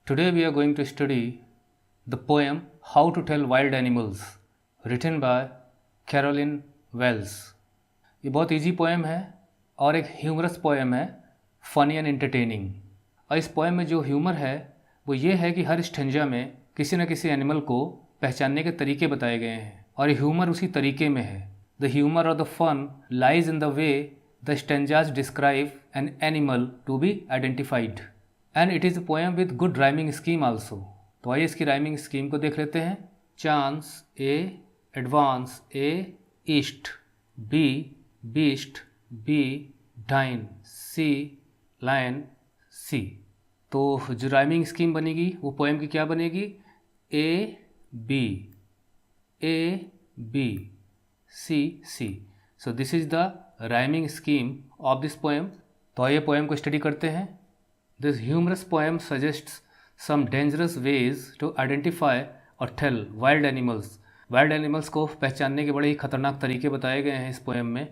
Today we are going to study the poem How to Tell Wild Animals written by Carolyn Wells। ये बहुत easy poem है और एक humerus poem है, funny and entertaining. और इस पोएम में जो ह्यूमर है वो ये है कि हर स्टेंजा में किसी न किसी एनिमल को पहचानने के तरीके बताए गए हैं और ह्यूमर उसी तरीके में है। द ह्यूमर और the fun lies in the way the stanzas describe an animal to be identified and it is a poem with good rhyming scheme also. तो आइए इसकी राइमिंग स्कीम को देख लेते हैं। Chance A, advance A, east B, beast B, dine C, lion C. तो जो rhyming scheme बनेगी वो पोएम की क्या बनेगी? A B, A B, C C. So this is the rhyming scheme of this poem. तो आइए पोएम को स्टडी करते हैं। This humorous poem suggests some dangerous ways to identify or tell wild animals। Wild animals को पहचानने के बड़े ही खतरनाक तरीके बताए गए हैं इस पोएम में।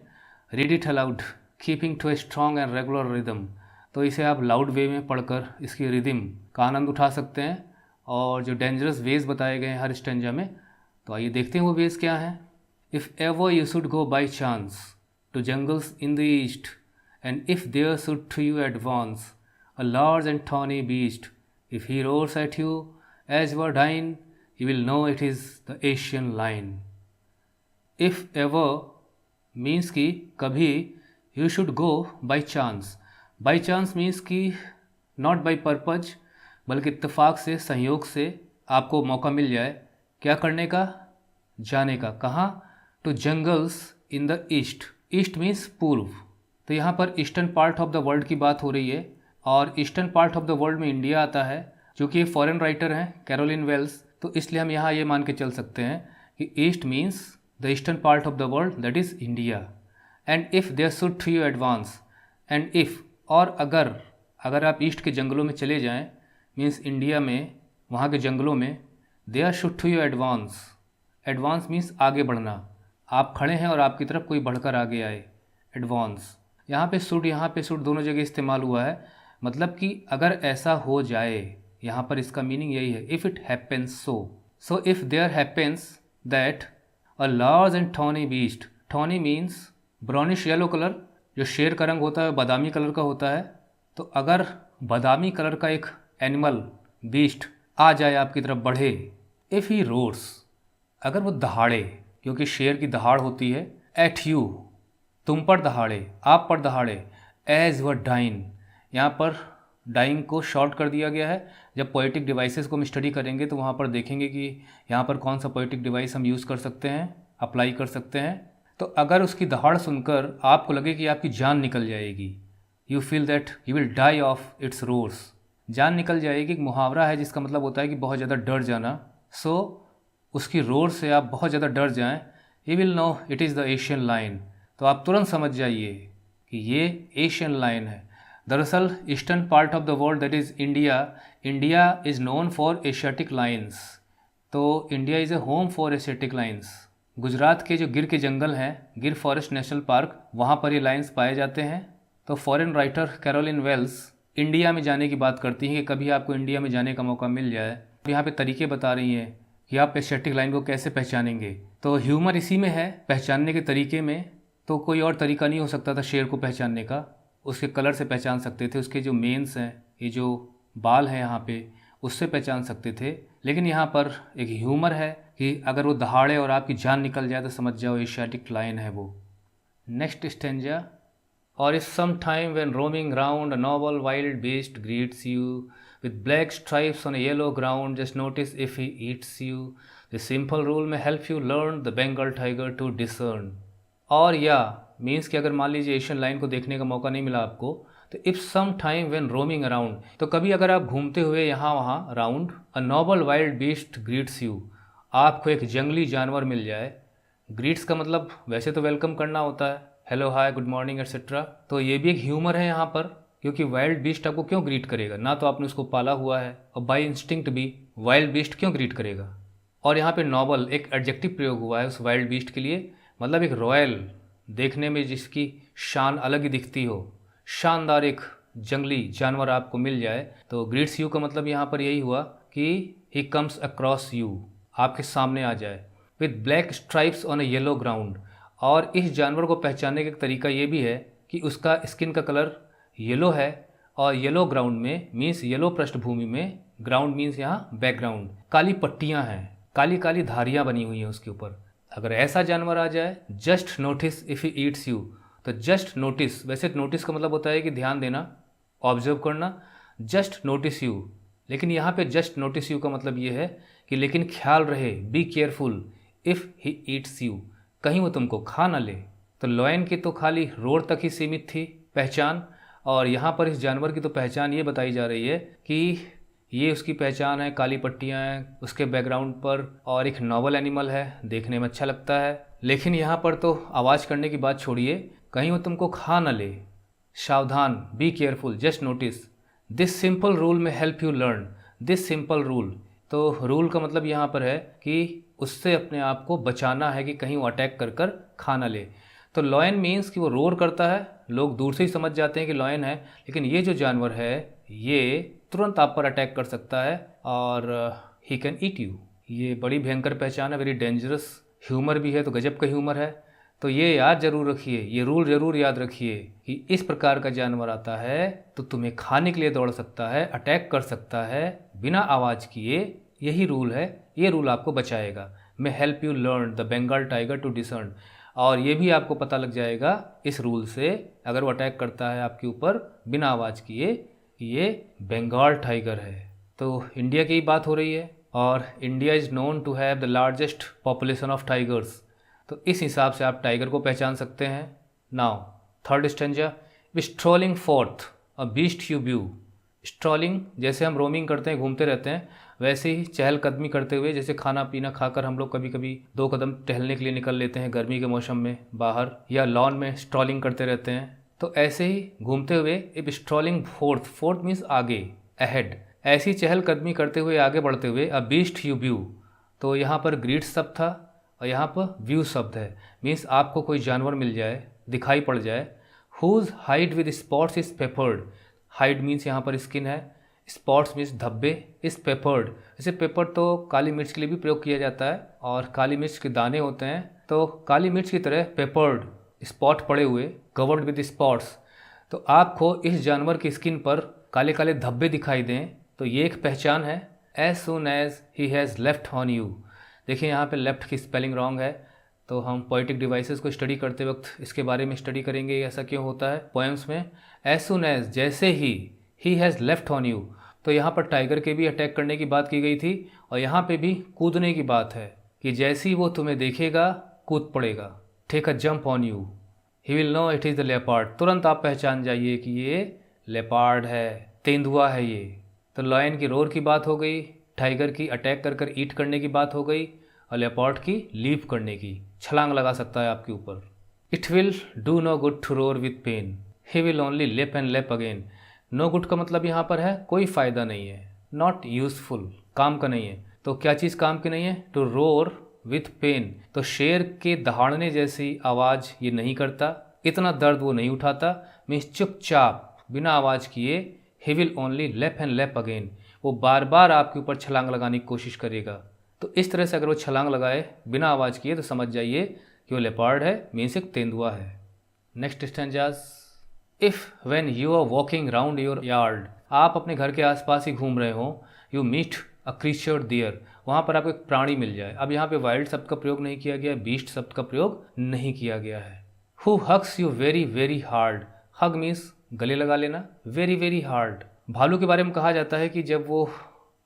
Read it aloud keeping to a strong and regular rhythm. तो इसे आप लाउड वे में पढ़कर इसकी रिदम का आनंद उठा सकते हैं। और जो डेंजरस वेज बताए गए हैं हर स्टेंजा में, तो आइए देखते हैं वो वेज क्या हैं। If ever you should go by chance to jungles in the east and if there should to you advance a large and tawny beast, if he roars at you as you are dying, you will know it is the Asian lion। If ever means कि कभी, you should go by chance। by chance means कि not by purpose, बल्कि इत्तेफाक से, संयोग से आपको मौका मिल जाए क्या करने का? जाने का। कहाँ? to jungles in the east। East means पूर्व। तो यहाँ पर eastern part of the world की बात हो रही है और eastern part of the world में इंडिया आता है। क्योंकि ये फॉरेन राइटर हैं कैरोलिन वेल्स, तो इसलिए हम यहाँ ये मान के चल सकते हैं कि east means the eastern part of the world, that is India. And if there should to you advance, and if और अगर आप ईस्ट के जंगलों में चले जाएँ, मीन्स इंडिया में वहाँ के जंगलों में, there should to you advance. Advance means आगे बढ़ना। आप खड़े हैं और आपकी तरफ कोई बढ़कर आगे आए, एडवांस। यहाँ पे शुड दोनों जगह इस्तेमाल हुआ है। मतलब कि अगर ऐसा हो जाए, यहाँ पर इसका मीनिंग यही है, if it happens so if there happens that a large and tawny beast. Tawny means brownish yellow colour, जो शेर का रंग होता है बादामी कलर का होता है। तो अगर बादामी कलर का एक एनिमल, बीस्ट आ जाए आपकी तरफ बढ़े, इफ़ ही रोर्स, अगर वो दहाड़े, क्योंकि शेर की दहाड़ होती है, एट यू, तुम पर दहाड़े, आप पर दहाड़े, एज व डाइन। यहाँ पर डाइंग को शॉर्ट कर दिया गया है। जब पोएटिक डिवाइसेस को हम स्टडी करेंगे तो वहाँ पर देखेंगे कि यहाँ पर कौन सा पोएटिक डिवाइस हम यूज़ कर सकते हैं, अप्लाई कर सकते हैं। तो अगर उसकी दहाड़ सुनकर आपको लगे कि आपकी जान निकल जाएगी, you feel that you will die of its roars. जान निकल जाएगी एक मुहावरा है जिसका मतलब होता है कि बहुत ज़्यादा डर जाना। सो उसकी रोर से आप बहुत ज़्यादा डर जाएँ, you will know it is the Asian lion. तो आप तुरंत समझ जाइए कि ये एशियन लायन है। दरअसल eastern part of the world, that is India is known for Asiatic lines. तो India is a home for Asiatic lines. Gujarat के जो गिर के जंगल हैं, गिर फॉरेस्ट नेशनल पार्क, वहाँ पर ये लाइन्स पाए जाते हैं। तो foreign writer Carolyn Wells India में जाने की बात करती हैं कि कभी आपको इंडिया में जाने का मौका मिल जाए। तो यहाँ पे तरीके बता रही हैं कि आप एशियाटिक लाइन को कैसे पहचानेंगे। तो ह्यूमर इसी में है, पहचानने के तरीके में। तो कोई और तरीका नहीं हो सकता था शेर को पहचानने का। उसके कलर से पहचान सकते थे, उसके जो मेंस हैं, ये जो बाल हैं यहाँ पे, उससे पहचान सकते थे। लेकिन यहाँ पर एक ह्यूमर है कि अगर वो दहाड़े और आपकी जान निकल जाए तो समझ जाओ एशियाटिक लायन है वो। Next stanza. और if some time when roaming round a noble wild beast greets you with black stripes on a yellow ground, just notice if he eats you. The simple rule may help you learn the Bengal tiger to discern. और या means कि अगर मान लीजिए Asian line को देखने का मौका नहीं मिला आपको, तो if some time when roaming around, तो कभी अगर आप घूमते हुए यहाँ वहाँ round, a noble wild beast greets you, आपको एक जंगली जानवर मिल जाए। ग्रीट्स का मतलब वैसे तो वेलकम करना होता है, hello hi good morning etcetera. तो ये भी एक ह्यूमर है यहाँ पर, क्योंकि वाइल्ड बीस्ट आपको क्यों ग्रीट करेगा? ना तो आपने उसको पाला हुआ है, और बाय इंस्टिंक्ट भी वाइल्ड बीस्ट क्यों ग्रीट करेगा? और यहाँ पे नोबल एक एडजेक्टिव प्रयोग हुआ है उस वाइल्ड बीस्ट के लिए, मतलब एक रॉयल, देखने में जिसकी शान अलग ही दिखती हो, शानदार एक जंगली जानवर आपको मिल जाए तो ग्रीट्स यू का मतलब यहाँ पर यही हुआ कि ही कम्स अक्रॉस यू, आपके सामने आ जाए, with black stripes on A yellow ground. और इस जानवर को पहचानने का तरीका ये भी है कि उसका स्किन का कलर येलो है और येलो ग्राउंड में मीन्स येलो पृष्ठभूमि में, ग्राउंड मीन्स यहाँ बैकग्राउंड, काली पट्टियाँ हैं, काली काली धारियाँ बनी हुई हैं उसके ऊपर। अगर ऐसा जानवर आ जाए, just notice if he eats you, तो जस्ट नोटिस, वैसे नोटिस का मतलब होता है कि ध्यान देना, ऑब्जर्व करना, जस्ट नोटिस यू, लेकिन यहाँ पे जस्ट नोटिस यू का मतलब ये है कि लेकिन ख्याल रहे, be careful if he eats you, कहीं वो तुमको खा ना ले। तो लॉयन की तो खाली रोड तक ही सीमित थी पहचान, और यहाँ पर इस जानवर की तो पहचान ये बताई जा रही है कि ये उसकी पहचान है, काली पट्टियाँ हैं उसके बैकग्राउंड पर, और एक नॉवल एनिमल है, देखने में अच्छा लगता है। लेकिन यहाँ पर तो आवाज़ करने की बात छोड़िए, कहीं वो तुमको खा न ले, सावधान, be careful, just notice, this simple rule may help you learn, this simple rule. तो रूल का मतलब यहाँ पर है कि उससे अपने आप को बचाना है कि कहीं वो अटैक कर कर खा ना ले। तो लॉयन मीन्स कि वो रोर करता है, लोग दूर से ही समझ जाते हैं कि लॉयन है, लेकिन ये जो जानवर है ये तुरंत आप पर अटैक कर सकता है और ही कैन ईट यू। ये बड़ी भयंकर पहचान है, वेरी डेंजरस। ह्यूमर भी है तो गजब का ह्यूमर है। तो ये याद जरूर रखिए, ये रूल जरूर याद रखिए कि इस प्रकार का जानवर आता है तो तुम्हें खाने के लिए दौड़ सकता है, अटैक कर सकता है बिना आवाज़ किए। यही रूल है, ये रूल आपको बचाएगा। May help you learn the Bengal tiger to discern. और ये भी आपको पता लग जाएगा इस रूल से, अगर वो अटैक करता है आपके ऊपर बिना आवाज़ किए, ये बंगाल टाइगर है। तो इंडिया की बात हो रही है और India is known to have the largest population of tigers. तो इस हिसाब से आप टाइगर को पहचान सकते हैं। Now third stanza, strolling fourth a beast you view. Strolling जैसे हम रोमिंग करते हैं, घूमते रहते हैं, वैसे ही चहलकदमी करते हुए, जैसे खाना पीना खाकर हम लोग कभी कभी 2 कदम टहलने के लिए निकल लेते हैं गर्मी के मौसम में बाहर, या लॉन में स्ट्रॉलिंग करते रहते हैं, तो ऐसे ही घूमते हुए एक स्ट्रॉलिंग फोर्थ, फोर्थ मीन्स आगे, अहेड, ऐसी चहलकदमी करते हुए आगे बढ़ते हुए अ बीस्ट यू व्यू। तो यहाँ पर ग्रीट्स शब्द था और यहाँ पर व्यू शब्द है, मीन्स आपको कोई जानवर मिल जाए, दिखाई पड़ जाए। Whose hide with spots is peppered. Hide means यहाँ पर स्किन है, स्पॉट्स मीन्स धब्बे, इस पेपर्ड, जैसे पेपर तो काली मिर्च के लिए भी प्रयोग किया जाता है और काली मिर्च के दाने होते हैं, तो काली मिर्च की तरह पेपर्ड, स्पॉट पड़े हुए, कवर्ड विद स्पॉट्स। तो आपको इस जानवर की स्किन पर काले काले धब्बे दिखाई दें तो ये एक पहचान है। As soon as he has left on you. देखिए यहाँ पे लेफ्ट की स्पेलिंग रॉन्ग है, तो हम पोइटिक डिवाइसेस को स्टडी करते वक्त इसके बारे में स्टडी करेंगे, ऐसा क्यों होता है पोएम्स में। एज सुन एज, जैसे ही हैज़ लेफ्ट ऑन यू, तो यहाँ पर टाइगर के भी अटैक करने की बात की गई थी और यहाँ पे भी कूदने की बात है कि जैसे ही वो तुम्हें देखेगा कूद पड़ेगा, take a jump on you, he will know it is the leopard. तुरंत आप पहचान जाइए कि ये लेपार्ड है, तेंदुआ है ये। तो लॉयन की रोर की बात हो गई, टाइगर की अटैक कर कर ईट करने की बात हो गई, और लेपार्ड की लीप करने की, छलांग लगा सकता है आपके ऊपर। It will do no good to roar with pain, he will only leap and leap again. No good का मतलब यहाँ पर है कोई फ़ायदा नहीं है, नॉट यूजफुल, काम का नहीं है। तो क्या चीज़ काम की नहीं है? टू रोर विथ पेन, तो शेर के दहाड़ने जैसी आवाज़ ये नहीं करता, इतना दर्द वो नहीं उठाता, मीन्स चुपचाप बिना आवाज़ किए। ही will only leap and leap again, वो बार बार आपके ऊपर छलांग लगाने की कोशिश करेगा। तो इस तरह से अगर वो छलांग लगाए बिना आवाज़ किए तो समझ जाइए कि वो लेपार्ड है, मीन्स एक तेंदुआ है। Next stanzas, if when you are walking round your yard, आप अपने घर के आसपास ही घूम रहे हो, you meet a creature there, वहाँ पर आपको एक प्राणी मिल जाए। अब यहाँ पे वाइल्ड शब्द का प्रयोग नहीं किया गया, बीस्ट शब्द का प्रयोग नहीं किया गया है। Who hugs you very very hard, hug means गले लगा लेना, वेरी वेरी हार्ड। भालू के बारे में कहा जाता है कि जब वो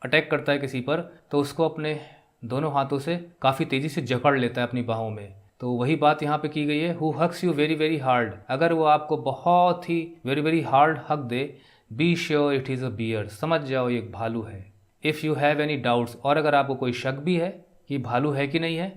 अटैक करता है किसी पर तो उसको अपने दोनों हाथों से काफ़ी तेज़ी से जकड़ लेता है अपनी बाहों में, तो वही बात यहाँ पे की गई है। Who hugs you very very hard, अगर वो आपको बहुत ही वेरी वेरी हार्ड हग दे, be sure it is a bear, समझ जाओ ये एक भालू है। If you have any doubts, और अगर आपको कोई शक भी है कि भालू है कि नहीं है,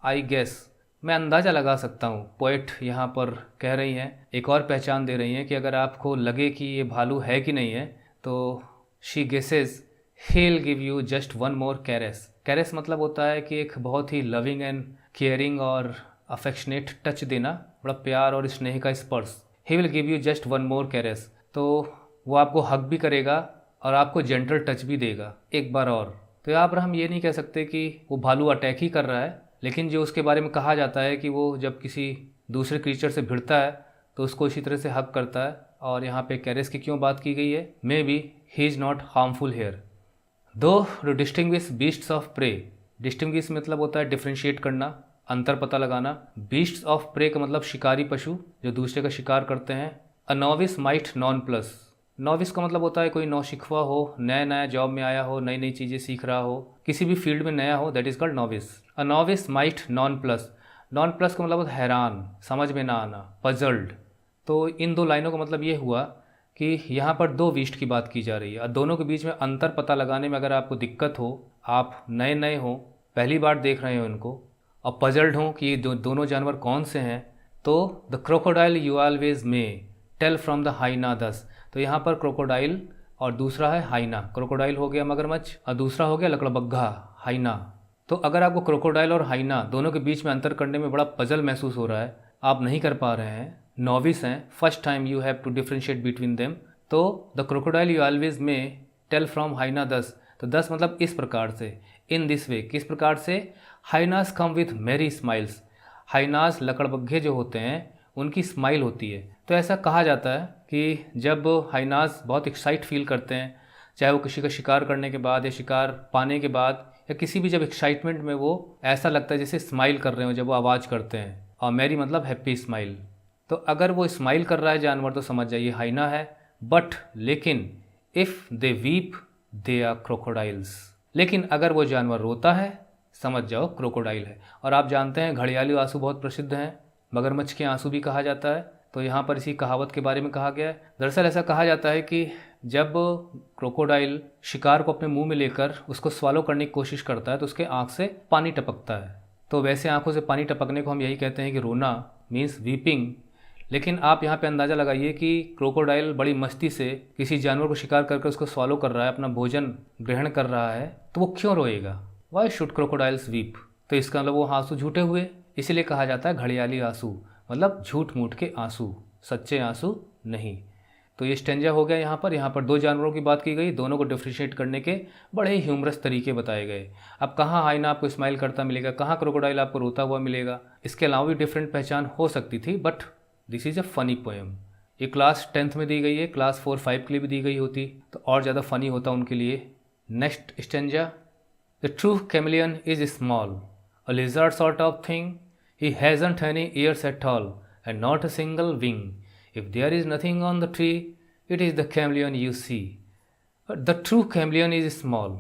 आई गेस, मैं अंदाज़ा लगा सकता हूँ, पोएट यहाँ पर कह रही हैं, एक और पहचान दे रही हैं कि अगर आपको लगे कि ये भालू है कि नहीं है तो she guesses he will give you just one more caress. Caress मतलब होता है कि एक बहुत ही लविंग एंड केयरिंग और अफेक्शनेट टच देना, बड़ा प्यार और स्नेह का स्पर्श। He will give you just one more caress, तो वो आपको हग भी करेगा और आपको जेंटल टच भी देगा एक बार और। तो यहाँ पर हम ये नहीं कह सकते कि वो भालू अटैक ही कर रहा है, लेकिन जो उसके बारे में कहा जाता है कि वो जब किसी दूसरे क्रीचर से भिड़ता है तो उसको इसी तरह से हग करता है। और यहाँ पे कैरेस की क्यों बात की गई है, may be he is not harmful here. Though to distinguish beasts of prey, distinguish मतलब होता है डिफ्रेंशिएट करना, अंतर पता लगाना। बीस्ट्स ऑफ प्रे का मतलब शिकारी पशु जो दूसरे का शिकार करते हैं। A novice might nonplus, novice का मतलब होता है कोई नौशिखवा हो, नया नया जॉब में आया हो, नई नई चीज़ें सीख रहा हो, किसी भी फील्ड में नया हो, that is called novice. A novice might non plus, non plus का मतलब हैरान, समझ में ना आना, पजल्ड। तो इन दो लाइनों का मतलब ये हुआ कि यहाँ पर दो बीस्ट की बात की जा रही है और दोनों के बीच में अंतर पता लगाने में अगर आपको दिक्कत हो, आप नए नए हो, पहली बार देख रहे हो इनको और पजल्ड हो कि ये दोनों जानवर कौन से हैं, तो the crocodile you always may tell from the hyena thus. तो यहाँ पर क्रोकोडाइल और दूसरा है हाइना। क्रोकोडाइल हो गया मगरमच्छ और दूसरा हो गया लकड़बग्घा हाइना। तो अगर आपको क्रोकोडाइल और हाइना दोनों के बीच में अंतर करने में बड़ा पजल महसूस हो रहा है, आप नहीं कर पा रहे हैं, नॉविस हैं, first time you have to differentiate between them, तो the crocodile you always may tell from hyena thus. तो दस मतलब इस प्रकार से, इन दिस वे, किस प्रकार से, हाइनास कम विथ मेरी स्माइल्स, हाइनास लकड़बग्घे जो होते हैं उनकी स्माइल होती है। तो ऐसा कहा जाता है कि जब हाइनास बहुत एक्साइट फील करते हैं, चाहे वो किसी का शिकार करने के बाद या शिकार पाने के बाद या किसी भी जब एक्साइटमेंट में, वो ऐसा लगता है जैसे स्माइल कर रहे हो जब वो आवाज़ करते हैं, और मैरी मतलब हैप्पी स्माइल। तो अगर वो स्माइल कर रहा है जानवर तो समझ जाइए हाइना है। बट लेकिन if they weep they are crocodiles, लेकिन अगर वो जानवर रोता है समझ जाओ क्रोकोडाइल है। और आप जानते हैं घड़ियाली आंसू बहुत प्रसिद्ध हैं, मगरमच्छ के आंसू भी कहा जाता है। तो यहाँ पर इसी कहावत के बारे में कहा गया है। दरअसल ऐसा कहा जाता है कि जब क्रोकोडाइल शिकार को अपने मुंह में लेकर उसको स्वालो करने की कोशिश करता है तो उसके आँख से पानी टपकता है। तो वैसे आंखों से पानी टपकने को हम यही कहते हैं कि रोना, मीन्स वीपिंग। लेकिन आप यहाँ पे अंदाज़ा लगाइए कि क्रोकोडाइल बड़ी मस्ती से किसी जानवर को शिकार करके उसको स्वालो कर रहा है, अपना भोजन ग्रहण कर रहा है, तो वो क्यों रोएगा? Why should crocodiles weep? तो इसका मतलब वो आंसू झूठे हुए, इसीलिए कहा जाता है घड़ियाली आंसू, मतलब झूठ मूठ के आंसू, सच्चे आंसू नहीं। तो ये स्टेंजा हो गया। यहाँ पर दो जानवरों की बात की गई, दोनों को डिफ्रेंशिएट करने के बड़े ही ह्यूमरस तरीके बताए गए। अब कहाँ हाइना आपको स्माइल करता मिलेगा, कहाँ क्रोकोडाइल आपको रोता हुआ मिलेगा, इसके अलावा भी डिफरेंट पहचान हो सकती थी, but this is a funny poem. ये क्लास 10th में दी गई है, क्लास 4-5 के लिए भी दी गई होती तो और ज़्यादा फ़नी होता उनके लिए। Next stanza, the true chameleon is small, a lizard sort of thing, he hasn't any ears at all and not a single wing. If there is nothing on the tree, it is the chameleon you see. But the true chameleon is small.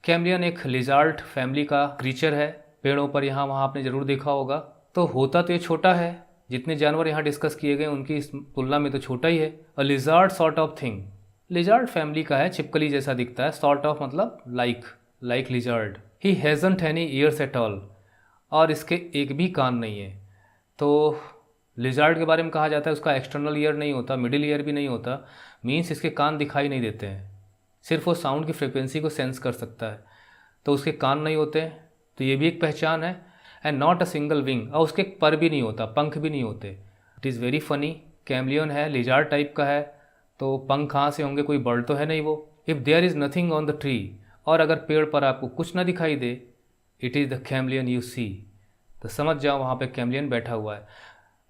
Chameleon एक lizard family का creature है, पेड़ों पर यहाँ वहाँ आपने ज़रूर देखा होगा। तो होता तो ये छोटा है, जितने जानवर यहाँ डिस्कस किए गए उनकी तुलना में तो छोटा ही है। A lizard sort of thing, lizard family का है, छिपकली जैसा दिखता है, सॉर्ट ऑफ मतलब like lizard. He hasn't any ears at all, और इसके एक भी कान नहीं है। तो लिजार्ड के बारे में कहा जाता है उसका एक्सटर्नल ईयर नहीं होता, मिडिल ईयर भी नहीं होता, मीन्स इसके कान दिखाई नहीं देते हैं, सिर्फ वो साउंड की फ्रिक्वेंसी को सेंस कर सकता है, तो उसके कान नहीं होते। तो ये भी एक पहचान है। And not a single wing, और उसके पर भी नहीं होता, पंख भी नहीं होते। It is very funny, chameleon है, लिजार्ड टाइप का है, तो पंख कहाँ से होंगे, कोई बर्ड तो है नहीं वो। If there is nothing on the tree, और अगर पेड़ पर आपको कुछ ना दिखाई दे, it is the chameleon you see, तो समझ जाओ वहाँ पे कैमलियन बैठा हुआ है।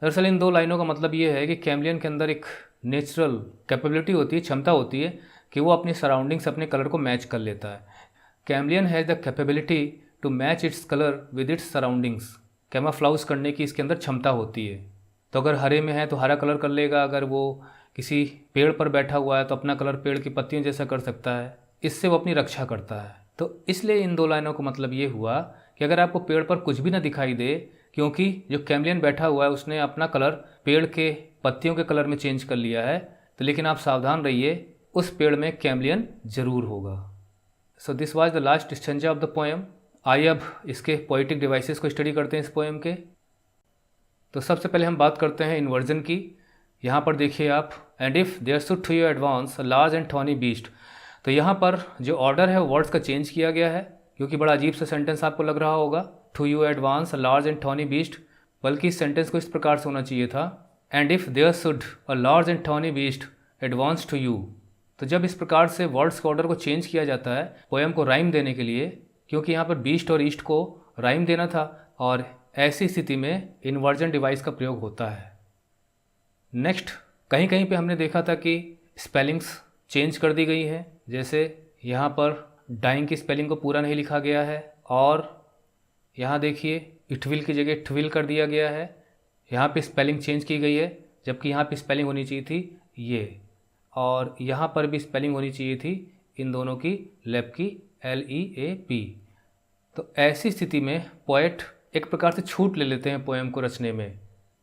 दरअसल इन दो लाइनों का मतलब ये है कि कैमलियन के अंदर एक नेचुरल कैपेबिलिटी होती है, क्षमता होती है कि वो अपनी सराउंडिंग्स, अपने कलर को मैच कर लेता है। Chameleon has the capability to match its colour with its surroundings, camouflage करने की इसके अंदर क्षमता होती है। तो अगर हरे में है तो हरा कलर कर लेगा, अगर वो किसी पेड़ पर बैठा हुआ है तो अपना कलर पेड़ की पत्तियों जैसा कर सकता है, इससे वो अपनी रक्षा करता है। तो इसलिए इन दो लाइनों का मतलब ये हुआ कि अगर आपको पेड़ पर कुछ भी ना दिखाई दे, क्योंकि जो कैमलियन बैठा हुआ है उसने अपना कलर पेड़ के पत्तियों के कलर में चेंज कर लिया है, तो लेकिन आप सावधान रहिए, उस पेड़ में कैमलियन जरूर होगा। So this was the last stanza of the poem. आइए अब इसके पोइटिक डिवाइसेस को स्टडी करते हैं इस पोएम के। तो सबसे पहले हम बात करते हैं इन्वर्जन की। यहाँ पर देखिए आप, and if there should to you advance a large and thorny beast. तो यहाँ पर जो ऑर्डर है वर्ड्स का चेंज किया गया है, क्योंकि बड़ा अजीब सा सेंटेंस आपको लग रहा होगा, to you advance a large and thorny beast, बल्कि इस सेंटेंस को इस प्रकार से होना चाहिए था, and if there should a large and thorny beast advance to you, तो जब इस प्रकार से वर्ड्स के ऑर्डर को चेंज किया जाता है पोएम को राइम देने के लिए, क्योंकि यहाँ पर बीस्ट और ईस्ट को राइम देना था, और ऐसी स्थिति में इन्वर्जन डिवाइस का प्रयोग होता है। नेक्स्ट, कहीं कहीं पे हमने देखा था कि स्पेलिंग्स चेंज कर दी गई है। जैसे यहाँ पर डाइंग की स्पेलिंग को पूरा नहीं लिखा गया है, और यहाँ देखिए इटविल की जगह ट्विल कर दिया गया है। यहाँ पे स्पेलिंग चेंज की गई है, जबकि यहाँ पे स्पेलिंग होनी चाहिए थी ये, और यहाँ पर भी स्पेलिंग होनी चाहिए थी इन दोनों की, लेप की LEAP। तो ऐसी स्थिति में पोएट एक प्रकार से छूट ले लेते हैं पोएम को रचने में,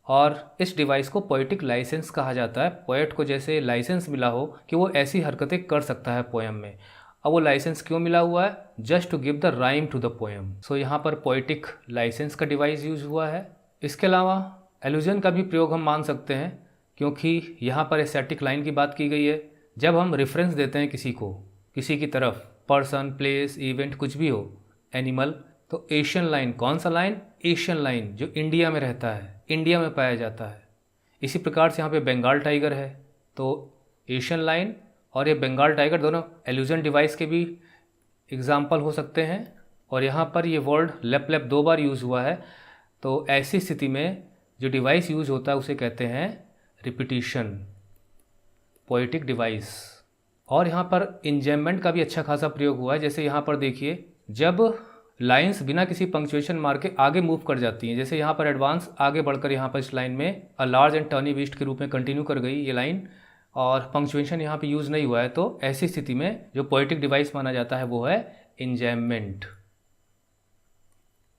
और इस डिवाइस को पोएटिक लाइसेंस कहा जाता है। पोएट को जैसे लाइसेंस मिला हो कि वो ऐसी हरकतें कर सकता है पोएम में। अब वो लाइसेंस क्यों मिला हुआ है? Just to give the rhyme to the poem. So यहाँ पर पोएटिक लाइसेंस का डिवाइस यूज हुआ है। इसके अलावा एलुजन का भी प्रयोग हम मान सकते हैं, क्योंकि यहाँ पर एस्थेटिक लाइन की बात की गई है। जब हम रेफरेंस देते हैं किसी को, किसी की तरफ, पर्सन, प्लेस, इवेंट, कुछ भी हो, एनिमल, तो एशियन लाइन, कौन सा लाइन? एशियन लाइन, जो इंडिया में रहता है, इंडिया में पाया जाता है। इसी प्रकार से यहाँ पे बंगाल टाइगर है, तो एशियन लाइन और ये बंगाल टाइगर दोनों एल्यूजन डिवाइस के भी एग्जाम्पल हो सकते हैं। और यहाँ पर ये वर्ड लेप लेप 2 बार यूज़ हुआ है, तो ऐसी स्थिति में जो डिवाइस यूज़ होता है उसे कहते हैं रिपीटिशन, पोएटिक डिवाइस। और यहाँ पर इंजैममेंट का भी अच्छा खासा प्रयोग हुआ है। जैसे यहाँ पर देखिए, जब लाइंस बिना किसी पंक्चुएशन मार्क के आगे मूव कर जाती हैं, जैसे यहाँ पर एडवांस आगे बढ़कर यहाँ पर इस लाइन में अ लार्ज एंड टर्नी बीस्ट के रूप में कंटिन्यू कर गई ये लाइन, और पंक्चुएशन यहाँ पे यूज़ नहीं हुआ है, तो ऐसी स्थिति में जो पोएटिक डिवाइस माना जाता है वो है इंजैममेंट।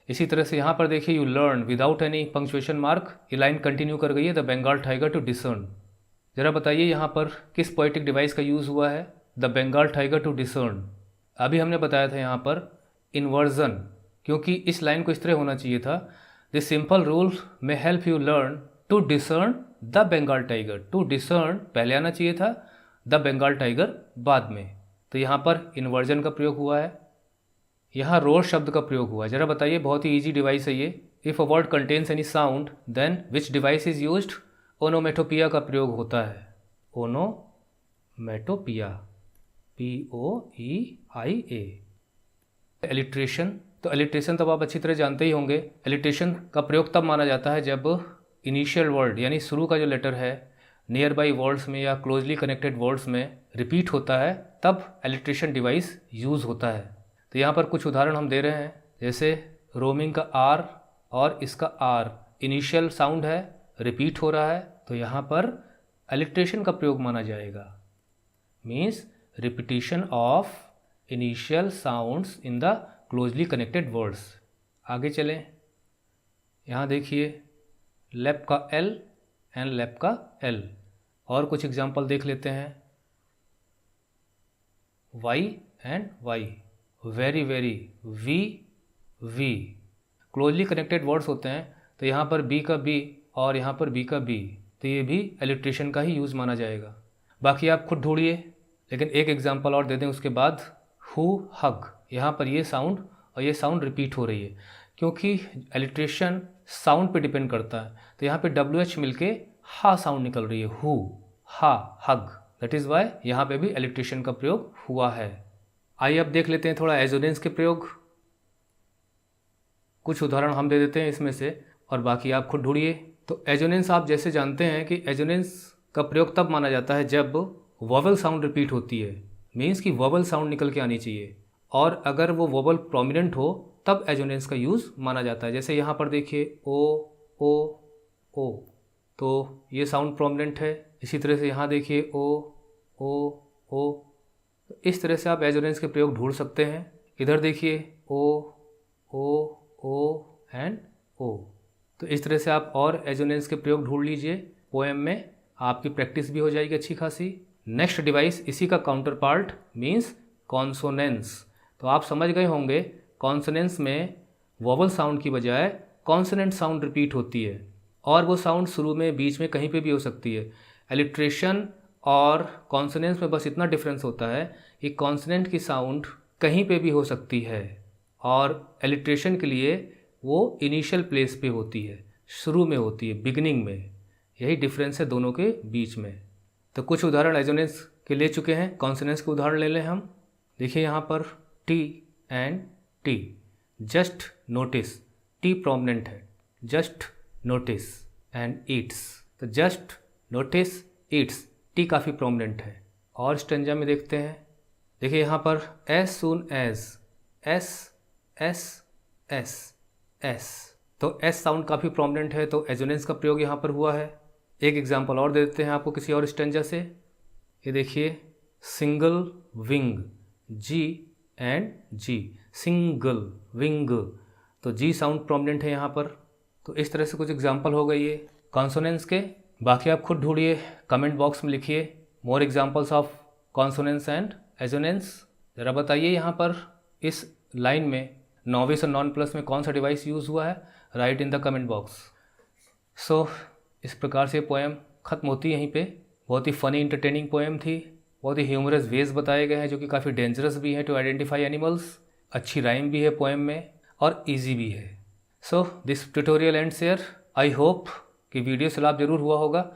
इसी तरह से यहाँ पर देखिए, you learn without any punctuation mark, ये लाइन कंटिन्यू कर गई है, the Bengal tiger to discern. जरा बताइए यहाँ पर किस पोएटिक डिवाइस का यूज़ हुआ है? The Bengal tiger to discern. अभी हमने बताया था यहाँ पर इन्वर्जन, क्योंकि इस लाइन को इस तरह होना चाहिए था, this simple rule may help you learn to discern the Bengal tiger. To discern पहले आना चाहिए था, द बंगाल टाइगर बाद में। तो यहाँ पर इन्वर्जन का प्रयोग हुआ है। यहाँ रोर शब्द का प्रयोग हुआ है। जरा बताइए, बहुत ही ईजी डिवाइस है ये। If a word contains any sound then which device is used? Onomatopoeia का प्रयोग होता है। Onomatopoeia, POEIA। एलिट्रेशन, तो एलिट्रेशन तब आप अच्छी तरह जानते ही होंगे। एलिट्रेशन का प्रयोग तब माना जाता है जब इनिशियल वर्ड यानी शुरू का जो लेटर है नियर बाई वर्ड्स में या क्लोजली कनेक्टेड वर्ड्स में रिपीट होता है, तब एलिट्रेशन डिवाइस यूज़ होता है। तो यहाँ पर कुछ उदाहरण हम दे रहे हैं। जैसे रोमिंग का R और इसका R इनिशियल साउंड है, रिपीट हो रहा है, तो यहाँ पर एलिट्रेशन का प्रयोग माना जाएगा। Means repetition of initial sounds in the closely connected words. आगे चलें, यहाँ देखिए लेप का L एंड लेप का L। और कुछ एग्जाम्पल देख लेते हैं। Y and Y, very very, V। Closely connected words होते हैं, तो यहाँ पर B का B और यहाँ पर B का B, तो ये भी एलिट्रेशन का ही यूज़ माना जाएगा। बाकी आप खुद ढूंढिए, लेकिन एक एग्जाम्पल और दे दें उसके बाद। हु, हग, यहाँ पर ये साउंड और ये साउंड रिपीट हो रही है, क्योंकि एलिट्रेशन साउंड पे डिपेंड करता है। तो यहाँ पे WH मिलके हा साउंड निकल रही है, हु, हा, हग। दैट इज़ वाई यहाँ पे भी एलिट्रेशन का प्रयोग हुआ है। आइए अब देख लेते हैं थोड़ा एजोनेंस के प्रयोग। कुछ उदाहरण हम दे देते हैं इसमें से, और बाकी आप खुद ढूंढिए। तो एजोनेंस आप जैसे जानते हैं कि एजोनेंस का प्रयोग तब माना जाता है जब वोवल साउंड रिपीट होती है, मीन्स कि वोवल साउंड निकल के आनी चाहिए, और अगर वो वोवल प्रोमिनेंट हो तब एजोनेंस का यूज़ माना जाता है। जैसे यहाँ पर देखिए ओ, तो ये साउंड प्रोमिनेंट है। इसी तरह से यहाँ देखिए ओ। इस तरह से आप एजोनेंस के प्रयोग ढूंढ सकते हैं। इधर देखिए ओ एंड ओ। तो इस तरह से आप और एजोनेंस के प्रयोग ढूंढ लीजिए पोएम में, आपकी प्रैक्टिस भी हो जाएगी अच्छी खासी। नेक्स्ट डिवाइस इसी का काउंटर पार्ट मीन्स कॉन्सोनेंस। तो आप समझ गए होंगे, कॉन्सोनेंस में वोवल साउंड की बजाय कॉन्सोनेंट साउंड रिपीट होती है, और वो साउंड शुरू में, बीच में, कहीं पे भी हो सकती है। एलिट्रेशन और कॉन्सोनेंस में बस इतना डिफरेंस होता है कि कॉन्सोनेंट की साउंड कहीं पे भी हो सकती है, और एलिट्रेशन के लिए वो इनिशियल प्लेस पे होती है, शुरू में होती है, बिगिनिंग में। यही डिफरेंस है दोनों के बीच में। तो कुछ उदाहरण एजोनेंस के ले चुके हैं, कॉन्सोनेंट्स के उदाहरण ले लें हम। देखिए यहाँ पर T and T. Just notice, T prominent है, जस्ट नोटिस एंड ईट्स। तो जस्ट नोटिस ईट्स, टी काफ़ी प्रोमिनेंट है। और स्टेंजा में देखते हैं, देखिए यहाँ पर as soon as, S S S S, तो एस साउंड काफ़ी प्रोमिनेंट है, तो एजोनेंस का प्रयोग यहाँ पर हुआ है। एक एग्जांपल और दे देते हैं आपको किसी और स्टेंजा से। ये देखिए single wing, G and G, single wing, तो जी साउंड प्रोमिनेंट है यहाँ पर। तो इस तरह से कुछ एग्जांपल हो गई है कॉन्सोनेंट्स के। बाकी आप खुद ढूंढिए, कमेंट बॉक्स में लिखिए more examples of consonants and assonance. ज़रा बताइए यहाँ पर इस लाइन में नॉविस और नॉन प्लस में कौन सा डिवाइस यूज़ हुआ है, right in the comment box. So इस प्रकार से पोएम ख़त्म होती है यहीं पे। बहुत ही फ़नी इंटरटेनिंग पोएम थी, बहुत ही ह्यूमरस वेज बताए गए हैं जो कि काफ़ी डेंजरस भी है टू आइडेंटिफाई एनिमल्स। अच्छी राइम भी है पोएम में और इजी भी है। So this tutorial ends here. I hope कि वीडियो से लाभ जरूर हुआ होगा।